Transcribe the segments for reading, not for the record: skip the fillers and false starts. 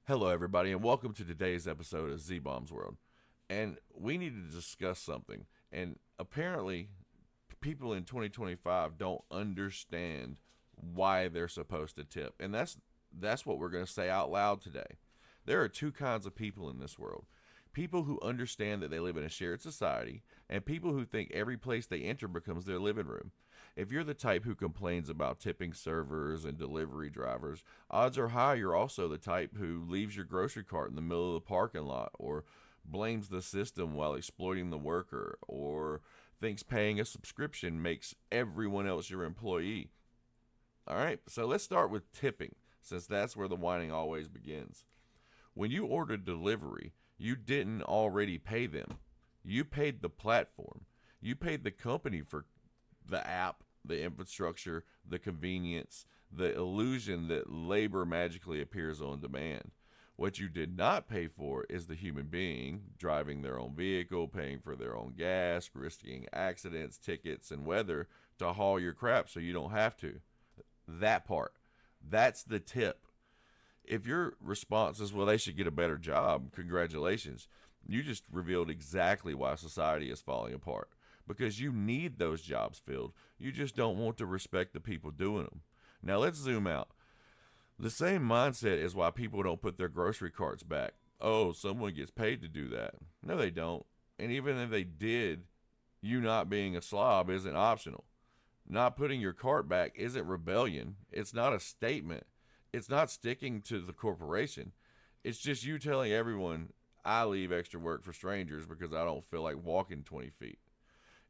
Hello, everybody, and welcome to today's episode of Z Bomb's World. And we need to discuss something. And apparently, people in 2025 don't understand why they're supposed to tip. And that's what we're going to say out loud today. There are two kinds of people in this world. People who understand that they live in a shared society, and people who think every place they enter becomes their living room. If you're the type who complains about tipping servers and delivery drivers, odds are high you're also the type who leaves your grocery cart in the middle of the parking lot, or blames the system while exploiting the worker, or thinks paying a subscription makes everyone else your employee. Alright, so let's start with tipping, since that's where the whining always begins. When you ordered delivery, you didn't already pay them. You paid the platform. You paid the company for the app, the infrastructure, the convenience, the illusion that labor magically appears on demand. What you did not pay for is the human being driving their own vehicle, paying for their own gas, risking accidents, tickets, and weather to haul your crap so you don't have to. That part. That's the tip. If your response is, well, they should get a better job, congratulations. You just revealed exactly why society is falling apart. Because you need those jobs filled. You just don't want to respect the people doing them. Now let's zoom out. The same mindset is why people don't put their grocery carts back. Oh, someone gets paid to do that. No, they don't. And even if they did, you not being a slob isn't optional. Not putting your cart back isn't rebellion. It's not a statement. It's not sticking to the corporation. It's just you telling everyone, I leave extra work for strangers because I don't feel like walking 20 feet.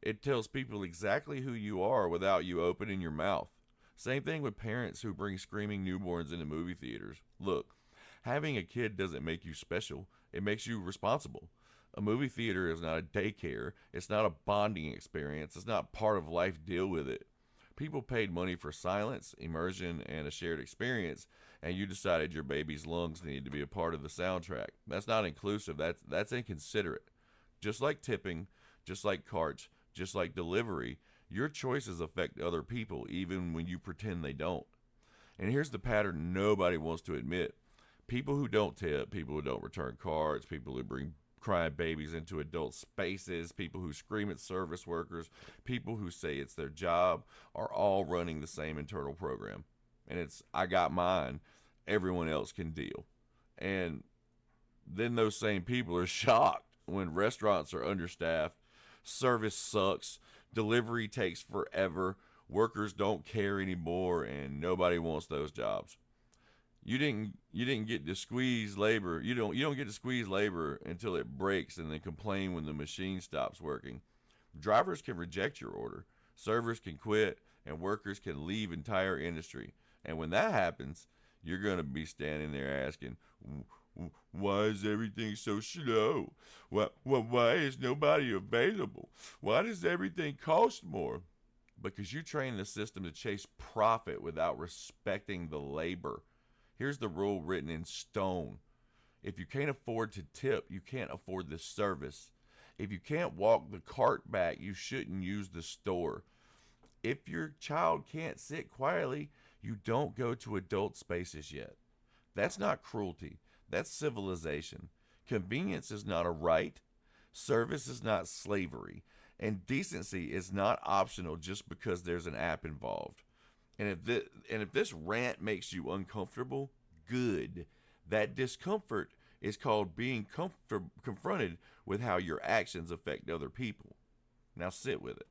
It tells people exactly who you are without you opening your mouth. Same thing with parents who bring screaming newborns into movie theaters. Look, having a kid doesn't make you special. It makes you responsible. A movie theater is not a daycare. It's not a bonding experience. It's not part of life. Deal with it. People paid money for silence, immersion, and a shared experience, and you decided your baby's lungs needed to be a part of the soundtrack. That's not inclusive. That's inconsiderate. Just like tipping, just like carts, just like delivery, your choices affect other people, even when you pretend they don't. And here's the pattern nobody wants to admit. People who don't tip, people who don't return cards, people who bring crying babies into adult spaces, people who scream at service workers, people who say it's their job, are all running the same internal program. And it's, I got mine, everyone else can deal. And then those same people are shocked when restaurants are understaffed, service sucks, delivery takes forever, workers don't care anymore, and nobody wants those jobs. You didn't get to squeeze labor. You don't get to squeeze labor until it breaks and then complain when the machine stops working. Drivers can reject your order, servers can quit, and workers can leave entire industry. And when that happens, you're going to be standing there asking, why is everything so slow? Why is nobody available? Why does everything cost more? Because you train the system to chase profit without respecting the labor. Here's the rule written in stone. If you can't afford to tip, you can't afford the service. If you can't walk the cart back, you shouldn't use the store. If your child can't sit quietly, you don't go to adult spaces yet. That's not cruelty. That's civilization. Convenience is not a right. Service is not slavery. And decency is not optional just because there's an app involved. And if this rant makes you uncomfortable, good. That discomfort is called being confronted with how your actions affect other people. Now sit with it.